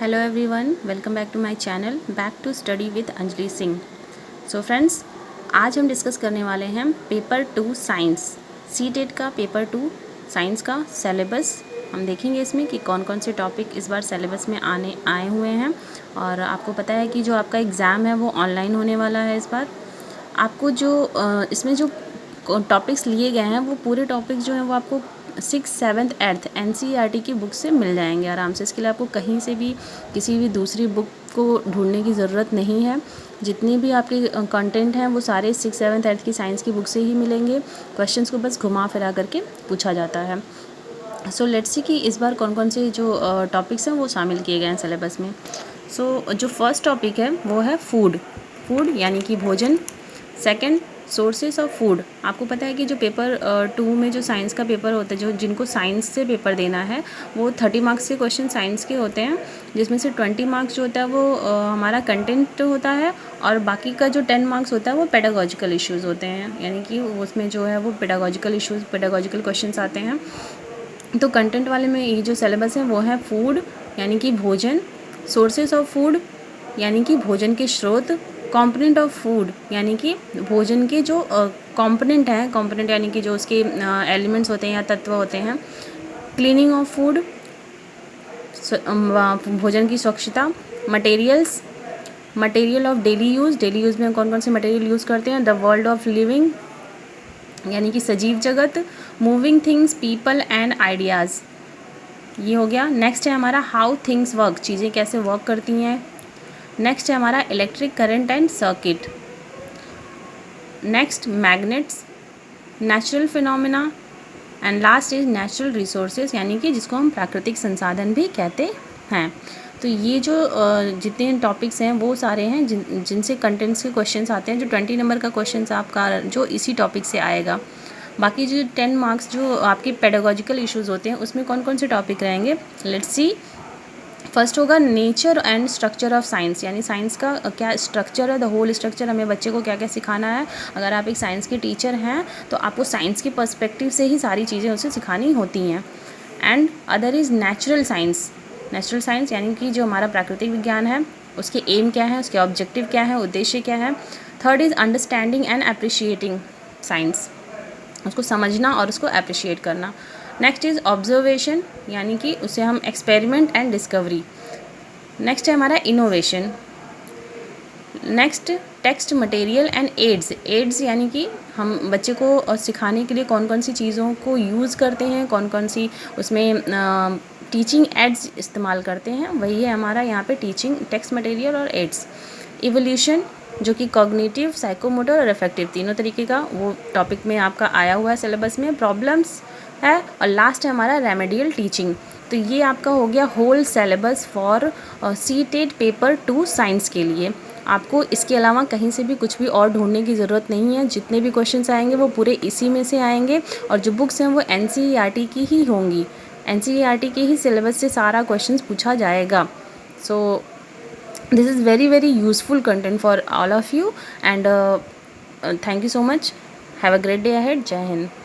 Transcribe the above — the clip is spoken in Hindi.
Hello everyone, welcome back to my channel back to study with Anjali Singh. So friends, आज हम डिस्कस करने वाले हैं पेपर 2 साइंस सी-टेट का पेपर 2 साइंस का सिलेबस। हम देखेंगे इसमें कि कौन कौन से टॉपिक इस बार सिलेबस में आए हुए हैं। और आपको पता है कि जो आपका एग्ज़ाम है वो ऑनलाइन होने वाला है इस बार। आपको जो इसमें जो टॉपिक्स लिए गए हैं वो पूरे टॉपिक्स जो हैं वो आपको 6, 7, 8 NCERT की बुक से मिल जाएंगे आराम से। इसके लिए आपको कहीं से भी किसी भी दूसरी बुक को ढूंढने की ज़रूरत नहीं है। जितनी भी आपके कंटेंट हैं वो सारे 6, 7, 8 की साइंस की बुक से ही मिलेंगे। क्वेश्चंस को बस घुमा फिरा करके पूछा जाता है। सो लेट्स सी कि इस बार कौन कौन से जो टॉपिक्स हैं वो शामिल किए गए हैं सिलेबस में। जो फर्स्ट टॉपिक है वो है फूड यानी कि भोजन। Second, sources of food. आपको पता है कि जो पेपर 2 में जो साइंस का पेपर होता है, जो जिनको साइंस से पेपर देना है वो 30 मार्क्स के क्वेश्चन साइंस के होते हैं, जिसमें से 20 मार्क्स जो होता है वो हमारा कंटेंट होता है, और बाकी का जो 10 मार्क्स होता है वो पेडागोजिकल इश्यूज़ होते हैं। यानी कि उसमें जो है वो पेडागोजिकल क्वेश्चंस आते हैं। तो कंटेंट वाले में ये जो सिलेबस है वो है फूड यानी कि भोजन, सोर्सेस ऑफ फूड यानी कि भोजन के स्रोत, कंपोनेंट ऑफ फूड यानी कि भोजन के जो कंपोनेंट हैं, कंपोनेंट यानी कि जो उसके एलिमेंट्स होते हैं या तत्व होते हैं, क्लीनिंग ऑफ फूड भोजन की स्वच्छता, मटेरियल ऑफ डेली यूज़ में कौन कौन से मटेरियल यूज़ करते हैं, द वर्ल्ड ऑफ लिविंग यानी कि सजीव जगत, moving things, people and ideas, ये हो गया। नेक्स्ट है हमारा हाउ थिंग्स वर्क, चीज़ें कैसे वर्क करती हैं। नेक्स्ट है हमारा electric current and circuit. Next magnets, natural phenomena, and last is natural resources यानी कि जिसको हम प्राकृतिक संसाधन भी कहते हैं। तो ये जो जितने टॉपिक्स हैं वो सारे हैं जिनसे कंटेंट्स के क्वेश्चंस आते हैं। जो 20 नंबर का क्वेश्चन आपका जो इसी टॉपिक से आएगा। बाकी जो 10 मार्क्स जो आपके पेडागोजिकल इश्यूज़ होते हैं उसमें कौन कौन से टॉपिक रहेंगे, लेट्स सी। फर्स्ट होगा nature and structure of science, यानी साइंस का क्या स्ट्रक्चर है, द होल स्ट्रक्चर, हमें बच्चे को क्या क्या सिखाना है। अगर आप एक साइंस के टीचर हैं तो आपको साइंस के पर्सपेक्टिव से ही सारी चीज़ें उसे सिखानी होती हैं। And other is natural science यानी कि जो हमारा प्राकृतिक विज्ञान है उसके एम क्या है, उसके ऑब्जेक्टिव क्या है, उद्देश्य क्या है। Third is understanding and appreciating science, उसको समझना और उसको अप्रिशिएट करना। नेक्स्ट इज़ ऑब्जर्वेशन यानी कि उसे हम एक्सपेरिमेंट एंड डिस्कवरी। नेक्स्ट है हमारा innovation. Next text material and aids यानी कि हम बच्चे को सिखाने के लिए कौन कौन सी चीज़ों को यूज़ करते हैं, कौन कौन सी उसमें टीचिंग एड्स इस्तेमाल करते हैं, वही है हमारा यहाँ पे टीचिंग टेक्स्ट मटेरियल और एड्स। इवोल्यूशन जो कि कॉग्निटिव, साइकोमोटर और अफेक्टिव तीनों तरीके का वो टॉपिक में आपका आया हुआ है सिलेबस में। प्रॉब्लम्स है और लास्ट है हमारा रेमेडियल टीचिंग। तो ये आपका हो गया whole syllabus for CTET paper 2 science के लिए। आपको इसके अलावा कहीं से भी कुछ भी और ढूंढने की ज़रूरत नहीं है। जितने भी क्वेश्चंस आएंगे वो पूरे इसी में से आएंगे, और जो बुक्स हैं वो NCERT की ही होंगी। NCERT के ही सिलेबस से सारा क्वेश्चंस पूछा जाएगा। सो this is very useful content for all of you, and thank you so much. Have a great day ahead. Jai Hind.